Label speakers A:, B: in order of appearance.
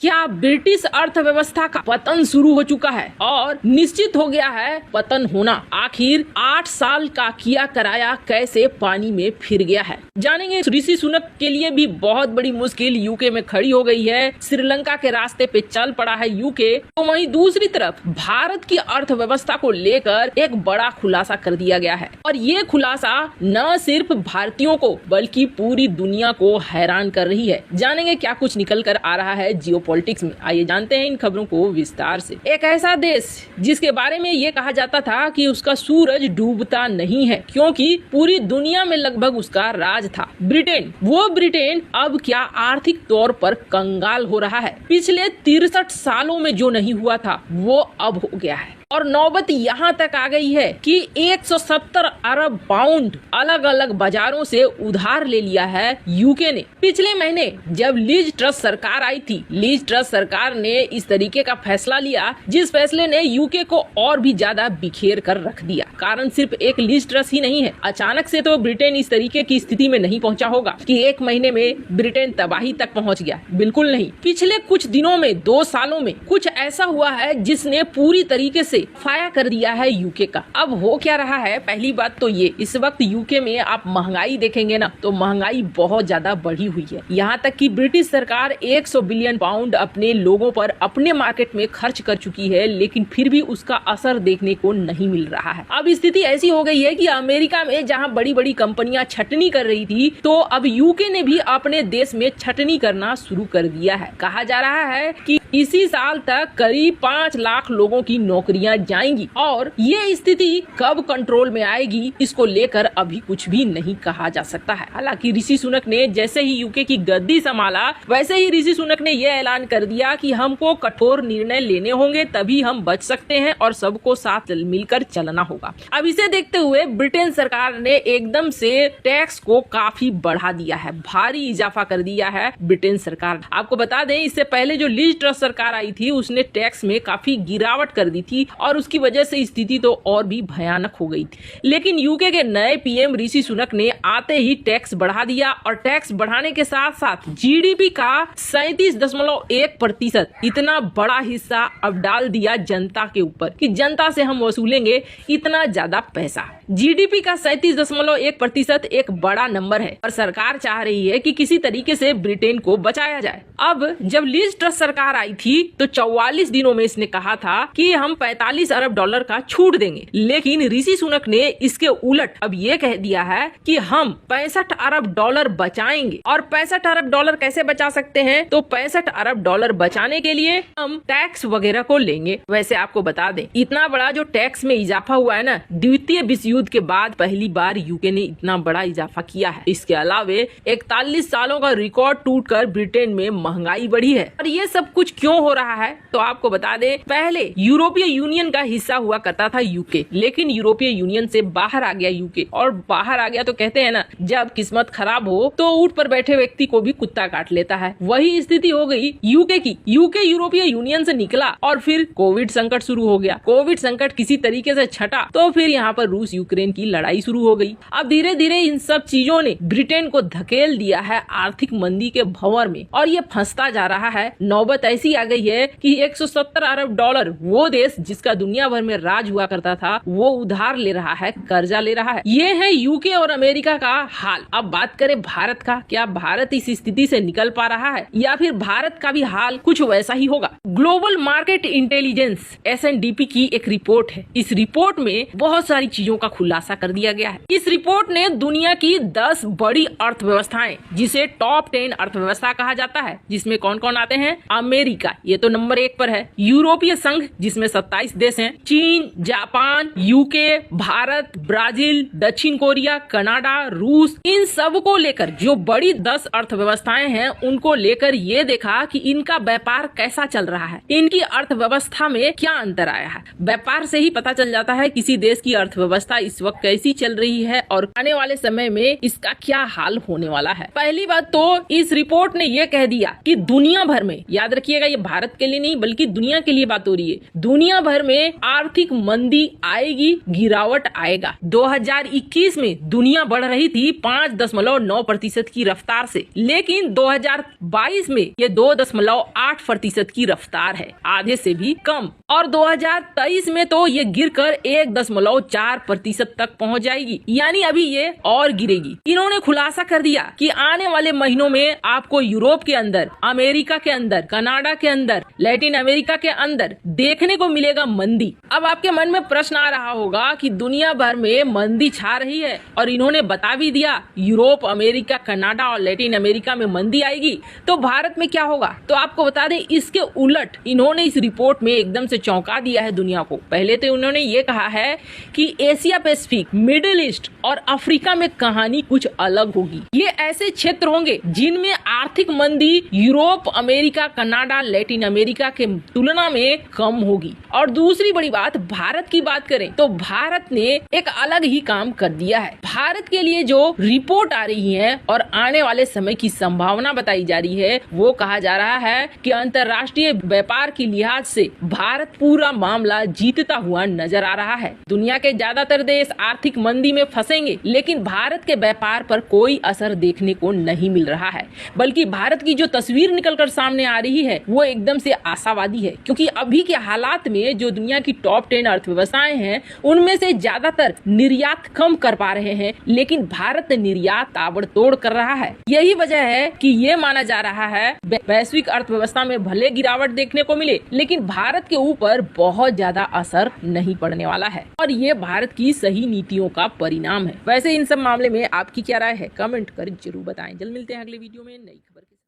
A: क्या ब्रिटिश अर्थव्यवस्था का पतन शुरू हो चुका है और निश्चित हो गया है पतन होना? आखिर 8 साल का किया कराया कैसे पानी में फिर गया है, जानेंगे। ऋषि सुनक के लिए भी बहुत बड़ी मुश्किल यूके में खड़ी हो गई है। श्रीलंका के रास्ते पे चल पड़ा है यूके, तो वहीं दूसरी तरफ भारत की अर्थव्यवस्था को लेकर एक बड़ा खुलासा कर दिया गया है और ये खुलासा न सिर्फ भारतीयों को बल्कि पूरी दुनिया को हैरान कर रही है। जानेंगे क्या कुछ निकल कर आ रहा है जियोपॉलिटिक्स में। आइए जानते हैं इन खबरों को विस्तार से। एक ऐसा देश जिसके बारे में ये कहा जाता था कि उसका सूरज डूबता नहीं है क्योंकि पूरी दुनिया में लगभग उसका राज था, ब्रिटेन। वो ब्रिटेन अब क्या आर्थिक तौर पर कंगाल हो रहा है। पिछले 63 सालों में जो नहीं हुआ था वो अब हो गया है और नौबत यहाँ तक आ गई है कि 170 अरब पाउंड अलग अलग बाजारों से उधार ले लिया है यूके ने। पिछले महीने जब लीज ट्रस सरकार आई थी, लीज ट्रस सरकार ने इस तरीके का फैसला लिया जिस फैसले ने यूके को और भी ज्यादा बिखेर कर रख दिया। कारण सिर्फ एक लीज ट्रस ही नहीं है। अचानक से तो ब्रिटेन इस तरीके की स्थिति में नहीं पहुंचा होगा कि एक महीने में ब्रिटेन तबाही तक पहुंच गया, बिल्कुल नहीं। पिछले कुछ दिनों में, 2 सालों में कुछ ऐसा हुआ है जिसने पूरी तरीके से फाया कर दिया है यूके का। अब हो क्या रहा है, पहली बात तो ये, इस वक्त यूके में आप महंगाई देखेंगे ना तो महंगाई बहुत ज्यादा बढ़ी हुई है। यहाँ तक कि ब्रिटिश सरकार 100 बिलियन पाउंड अपने लोगों पर अपने मार्केट में खर्च कर चुकी है, लेकिन फिर भी उसका असर देखने को नहीं मिल रहा है। अब स्थिति ऐसी हो गई है कि अमेरिका में जहाँ बड़ी बड़ी कंपनियां छटनी कर रही थी, तो अब यूके ने भी अपने देश में छटनी करना शुरू कर दिया है। कहा जा रहा है कि इसी साल तक करीब 5 लाख लोगों की नौकरियां जाएंगी और ये स्थिति कब कंट्रोल में आएगी इसको लेकर अभी कुछ भी नहीं कहा जा सकता है। हालांकि ऋषि सुनक ने जैसे ही यूके की गद्दी संभाला, वैसे ही ऋषि सुनक ने यह ऐलान कर दिया कि हमको कठोर निर्णय लेने होंगे, तभी हम बच सकते हैं और सबको साथ मिलकर चलना होगा। अब इसे देखते हुए ब्रिटेन सरकार ने एकदम से टैक्स को काफी बढ़ा दिया है, भारी इजाफा कर दिया है ब्रिटेन सरकार। आपको बता दें, इससे पहले जो लीज ट्रस सरकार आई थी उसने टैक्स में काफी गिरावट कर दी थी और उसकी वजह से स्थिति तो और भी भयानक हो गई थी। लेकिन यूके के नए पीएम ऋषि सुनक ने आते ही टैक्स बढ़ा दिया और टैक्स बढ़ाने के साथ साथ जीडीपी का 37.1% इतना बड़ा हिस्सा अब डाल दिया जनता के ऊपर कि जनता से हम वसूलेंगे इतना ज्यादा पैसा। जीडीपी का 37.1% एक बड़ा नंबर है और सरकार चाह रही है कि किसी तरीके से ब्रिटेन को बचाया जाए। अब जब लीज ट्रस सरकार आई थी तो 44 दिनों में इसने कहा था कि हम 45 अरब डॉलर का छूट देंगे, लेकिन ऋषि सुनक ने इसके उलट अब ये कह दिया है कि हम 65 अरब डॉलर बचाएंगे। और 65 अरब डॉलर कैसे बचा सकते हैं? तो 65 अरब डॉलर बचाने के लिए हम टैक्स वगैरह को लेंगे। वैसे आपको बता दें, इतना बड़ा जो टैक्स में इजाफा हुआ है ना, द्वितीय विश्व युद्ध के बाद पहली बार यूके ने इतना बड़ा इजाफा किया है। इसके अलावे 41 सालों का रिकॉर्ड टूटकर ब्रिटेन में महंगाई बढ़ी है। और ये सब कुछ क्यों हो रहा है तो आपको बता दें, पहले यूरोपीय यूनियन का हिस्सा हुआ करता था यूके, लेकिन यूरोपीय यूनियन से बाहर आ गया यूके। और बाहर आ गया तो कहते हैं ना, जब किस्मत खराब हो तो ऊंट पर बैठे व्यक्ति को भी कुत्ता काट लेता है। वही स्थिति हो गई यूके की। यूके यूरोपीय यूनियन से निकला और फिर कोविड संकट शुरू हो गया। कोविड संकट किसी तरीके से छटा तो फिर यहाँ पर रूस यूक्रेन की लड़ाई शुरू हो गई। अब धीरे धीरे इन सब चीजों ने ब्रिटेन को धकेल दिया है आर्थिक मंदी के भंवर में और ये फंसता जा रहा है। नौबत ऐसी आ गई है कि 170 अरब डॉलर वो देश जिसका दुनिया भर में राज हुआ करता था वो उधार ले रहा है, कर्जा ले रहा है। ये है यूके और अमेरिका का हाल। अब बात करें भारत का, क्या भारत इस स्थिति से निकल पा रहा है या फिर भारत का भी हाल कुछ वैसा ही होगा? ग्लोबल मार्केट इंटेलिजेंस (SNDP) की एक रिपोर्ट है। इस रिपोर्ट में बहुत सारी चीजों का खुलासा कर दिया गया है। इस रिपोर्ट ने दुनिया की 10 बड़ी अर्थव्यवस्थाएं, जिसे टॉप 10 अर्थव्यवस्था कहा जाता है, जिसमें कौन कौन आते हैं? अमेरिका, ये तो नंबर 1 पर है। यूरोपीय संघ जिसमें 27 देश हैं, चीन, जापान, यूके, भारत, ब्राजील, दक्षिण कोरिया, कनाडा, रूस, इन सब को लेकर जो बड़ी 10 अर्थव्यवस्थाएं हैं उनको लेकर ये देखा कि इनका व्यापार कैसा चल रहा है, इनकी अर्थव्यवस्था में क्या अंतर आया है। व्यापार से ही पता चल जाता है किसी देश की अर्थव्यवस्था इस वक्त कैसी चल रही है और आने वाले समय में इसका क्या हाल होने वाला है। पहली बात तो इस रिपोर्ट ने यह कह दिया कि दुनिया भर में, याद रखिएगा ये भारत के लिए नहीं बल्कि दुनिया के लिए बात हो रही है, दुनिया भर भर में आर्थिक मंदी आएगी, गिरावट आएगा। 2021 में दुनिया बढ़ रही थी 5.9% की रफ्तार से, लेकिन 2022 में ये 2.8% की रफ्तार है, आधे से भी कम। और 2023 में तो ये गिरकर 1.4% तक पहुंच जाएगी, यानी अभी ये और गिरेगी। इन्होंने खुलासा कर दिया कि आने वाले महीनों में आपको यूरोप के अंदर, अमेरिका के अंदर, कनाडा के अंदर, लैटिन अमेरिका के अंदर देखने को मिलेगा मंदी। अब आपके मन में प्रश्न आ रहा होगा कि दुनिया भर में मंदी छा रही है और इन्होंने बता भी दिया यूरोप, अमेरिका, कनाडा और लैटिन अमेरिका में मंदी आएगी, तो भारत में क्या होगा? तो आपको बता दें, इसके उलट इन्होंने इस रिपोर्ट में एकदम से चौंका दिया है दुनिया को। पहले तो उन्होंने ये कहा है कि एशिया पैसिफिक, मिडिल ईस्ट और अफ्रीका में कहानी कुछ अलग होगी। ये ऐसे क्षेत्र होंगे जिनमें आर्थिक मंदी Europe, America, Canada, Latin America के तुलना में कम होगी। और दूसरी बड़ी बात, भारत की बात करें तो भारत ने एक अलग ही काम कर दिया है। भारत के लिए जो रिपोर्ट आ रही है और आने वाले समय की संभावना बताई जा रही है, वो कहा जा रहा है कि अंतर्राष्ट्रीय व्यापार की लिहाज से भारत पूरा मामला जीतता हुआ नजर आ रहा है। दुनिया के ज्यादातर देश आर्थिक मंदी में फंसेंगे, लेकिन भारत के व्यापार पर कोई असर देखने को नहीं मिल रहा है। बल्कि भारत की जो तस्वीर निकलकर सामने आ रही है वो एकदम से आशावादी है, क्योंकि अभी के हालात में जो दुनिया की टॉप 10 अर्थव्यवस्थाएं हैं उनमें से ज्यादातर निर्यात कम कर पा रहे हैं, लेकिन भारत निर्यात ताबड़तोड़ कर रहा है। यही वजह है कि ये माना जा रहा है वैश्विक अर्थव्यवस्था में भले गिरावट देखने को मिले, लेकिन भारत के ऊपर बहुत ज्यादा असर नहीं पड़ने वाला है और ये भारत की सही नीतियों का परिणाम है। वैसे इन सब मामले में आपकी क्या राय है? कमेंट कर जरूर बताएं। जल्द मिलते हैं अगले वीडियो में नई खबर।